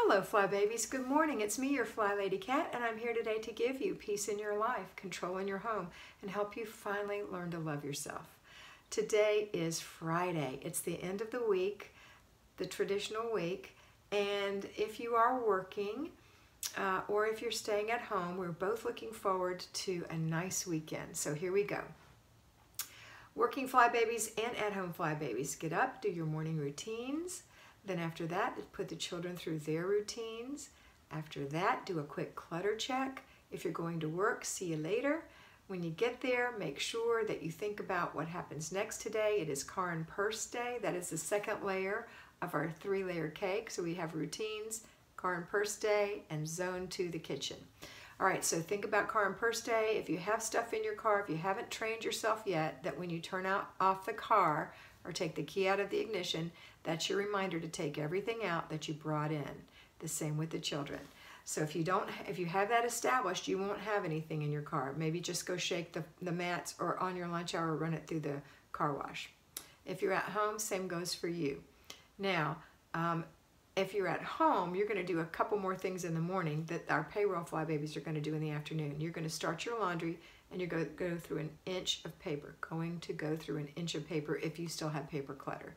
Hello, Fly Babies. Good morning. It's me, your FlyLady Kat, and I'm here today to give you peace in your life, control in your home, and help you finally learn to love yourself. Today is Friday. It's the end of the week, the traditional week, and if you are working or if you're staying at home, we're both looking forward to a nice weekend. So here we go. Working Fly Babies and at-home Fly Babies, get up, do your morning routines. Then after that, put the children through their routines. After that, do a quick clutter check. If you're going to work, see you later. When you get there, make sure that you think about what happens next today. It is car and purse day. That is the second layer of our 3-layer cake. So we have routines, car and purse day, and zone 2, the kitchen. All right, so think about car and purse day. If you have stuff in your car, if you haven't trained yourself yet, that when you turn off the car or take the key out of the ignition, that's your reminder to take everything out that you brought in. The same with the children. So if you have that established, you won't have anything in your car. Maybe just go shake the mats, or on your lunch hour, run it through the car wash. If you're at home, same goes for you. Now, if you're at home, you're going to do a couple more things in the morning that our payroll Fly Babies are going to do in the afternoon. You're going to start your laundry, and you're going to go through an inch of paper. Going to go through an inch of paper if you still have paper clutter.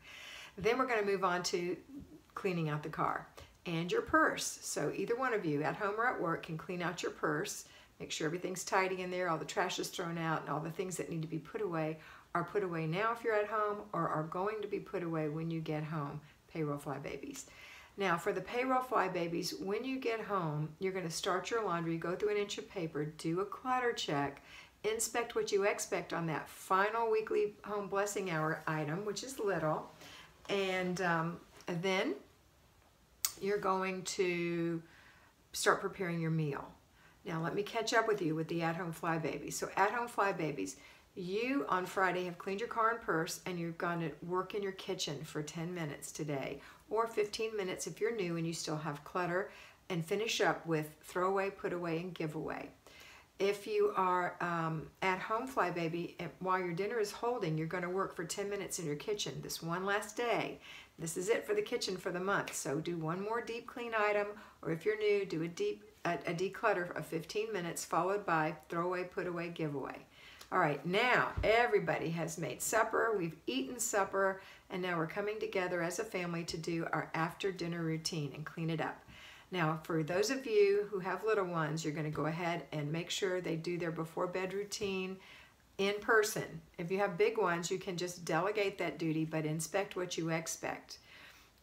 Then we're going to move on to cleaning out the car and your purse. So either one of you, at home or at work, can clean out your purse. Make sure everything's tidy in there, all the trash is thrown out, and all the things that need to be put away are put away now if you're at home, or are going to be put away when you get home, payroll Fly Babies. Now for the payroll Fly Babies, when you get home, you're going to start your laundry, go through an inch of paper, do a clutter check, inspect what you expect on that final weekly home blessing hour item, which is little, and then you're going to start preparing your meal. Now let me catch up with you with the at-home Fly Babies. So at-home Fly Babies, you on Friday have cleaned your car and purse, and you're going to work in your kitchen for 10 minutes today, or 15 minutes if you're new and you still have clutter, and finish up with throw away, put away, and give away. If you are at home Fly Baby, while your dinner is holding, you're going to work for 10 minutes in your kitchen this one last day. This is it for the kitchen for the month. So do one more deep clean item, or if you're new, do a declutter of 15 minutes, followed by throw away, put away, give away. All right, now everybody has made supper. We've eaten supper, and now we're coming together as a family to do our after dinner routine and clean it up. Now, for those of you who have little ones, you're going to go ahead and make sure they do their before bed routine in person. If you have big ones, you can just delegate that duty, but inspect what you expect.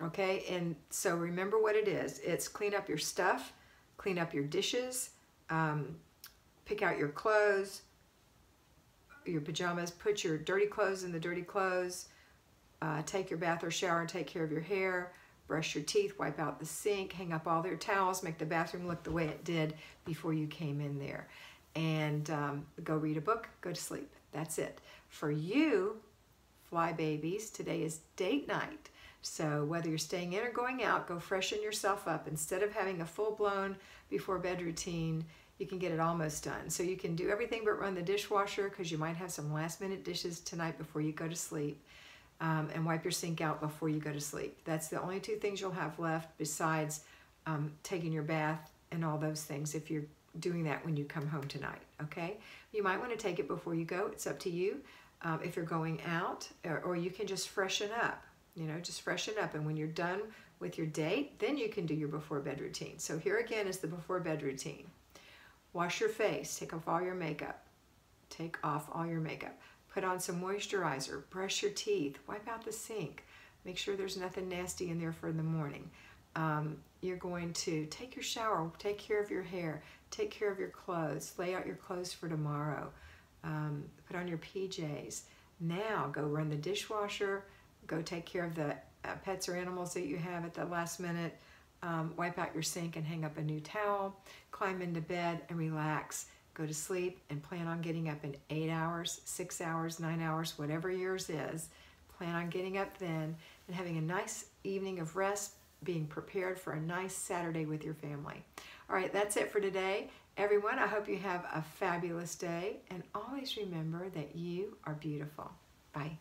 Okay, and so remember what it is. It's clean up your stuff, clean up your dishes, pick out your clothes, your pajamas, put your dirty clothes in the dirty clothes, take your bath or shower and take care of your hair, brush your teeth, wipe out the sink, hang up all their towels, make the bathroom look the way it did before you came in there. And go read a book, go to sleep. That's it. For you, Fly Babies, today is date night. So whether you're staying in or going out, go freshen yourself up. Instead of having a full-blown before bed routine, you can get it almost done. So you can do everything but run the dishwasher, because you might have some last-minute dishes tonight before you go to sleep. And wipe your sink out before you go to sleep. That's the only 2 things you'll have left, besides taking your bath and all those things, if you're doing that when you come home tonight, okay? You might want to take it before you go. It's up to you if you're going out, or you can just freshen up, just freshen up. And when you're done with your date, then you can do your before bed routine. So here again is the before bed routine. Wash your face, take off all your makeup. Take off all your makeup. Put on some moisturizer, brush your teeth, wipe out the sink. Make sure there's nothing nasty in there for the morning. You're going to take your shower, take care of your hair, take care of your clothes, lay out your clothes for tomorrow, put on your PJs. Now go run the dishwasher, go take care of the pets or animals that you have at the last minute, wipe out your sink and hang up a new towel, climb into bed and relax. Go to sleep and plan on getting up in 8 hours, 6 hours, 9 hours, whatever yours is. Plan on getting up then and having a nice evening of rest, being prepared for a nice Saturday with your family. All right, that's it for today. Everyone, I hope you have a fabulous day, and always remember that you are beautiful. Bye.